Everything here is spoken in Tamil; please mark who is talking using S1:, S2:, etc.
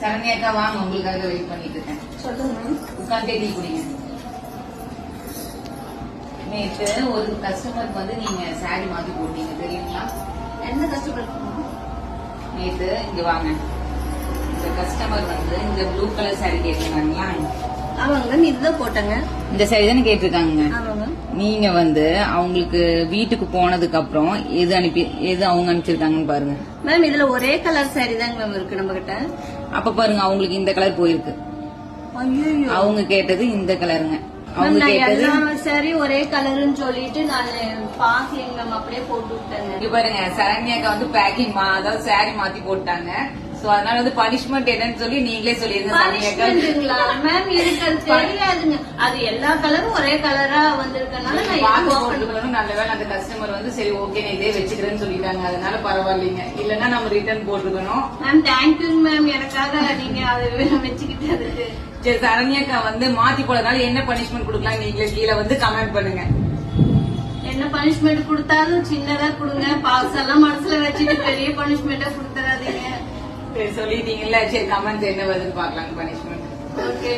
S1: சரண்யாக்கா வாங்க, உங்களுக்காக வெயிட் பண்ணிட்டு இருக்கேன்.
S2: சொல்லுங்க மேம்.
S1: உட்காந்தே டீ குடிங்க. நேற்று ஒரு கஸ்டமருக்கு வந்து நீங்க சாரி மாத்தி போட்டீங்க தெரியுங்களா?
S2: எந்த கஸ்டமர்?
S1: நேற்று இங்க வாங்க, இந்த கஸ்டமர் வந்து இந்த ப்ளூ கலர் சாரி கேட்டிருக்காங்களா?
S2: ஆமாங்க மேம், இதுதான் போட்டேங்க.
S1: இந்த சாரி தானே கேட்டிருக்காங்க.
S2: ஆமாங்க.
S1: நீங்க வந்து அவங்களுக்கு வீட்டுக்கு போனதுக்கு அப்புறம் எது அவங்க அனுப்பிச்சிருக்காங்கன்னு பாருங்க
S2: மேம். இதுல ஒரே கலர் சாரி தாங்க மேம் இருக்கு நம்ம கிட்ட.
S1: அப்ப பாருங்க, அவங்களுக்கு இந்த கலர் போயிருக்கு. அவங்க கேட்டது இந்த கலருங்க. அவங்க கேட்டது
S2: சரி ஒரே கலர்னு சொல்லிட்டு நான் பாக்கலீங்க மேம், அப்படியே போட்டு விட்டேங்க.
S1: இங்க பாருங்க, சரண்யாக்கா வந்து பேக்கிங் அதாவது சாரி மாத்தி போட்டாங்க. சோ அதனால வந்து பனிஷ்மெண்ட் என்னன்னு சொல்லி நீங்களே சொல்லிருங்க.
S2: பனிஷ்மெண்ட்டுங்களா மேம்? எனக்கு அது தெரியாதுங்க. அது எல்லா கலரும் ஒரே கலரா வந்திருக்கனால
S1: நல்ல வேலை அந்த கஸ்டமர் வந்து சரி ஓகே நான் இதே வச்சுக்கிறேன்னு சொல்லிட்டாங்க. அதனால பரவாயில்லைங்க. இல்லன்னா நம்ம ரிட்டர்ன் போட்டுக்கணும்.
S2: மேம் தேங்க்யூங்க மேம், எனக்காக நீங்க அதை வச்சுக்கிட்டதுக்கு.
S1: சரி, சரண்யாக்கா வந்து மாத்தி போடுறதுனால என்ன பனிஷ்மெண்ட் கொடுக்கலாம் நீங்களே கீழே வந்து கமெண்ட் பண்ணுங்க.
S2: என்ன பனிஷ்மெண்ட் கொடுத்தாலும் சின்னதா கொடுங்க. பாசெல்லாம் மனசுல வச்சுட்டு பெரிய பனிஷ்மெண்டா கொடுத்துறாதீங்க.
S1: சொல்லிட்டீங்கல்ல, சரி கமெண்ட் என்ன வருதுன்னு பாக்கலாம் பனிஷ்மெண்ட்.
S2: ஓகே.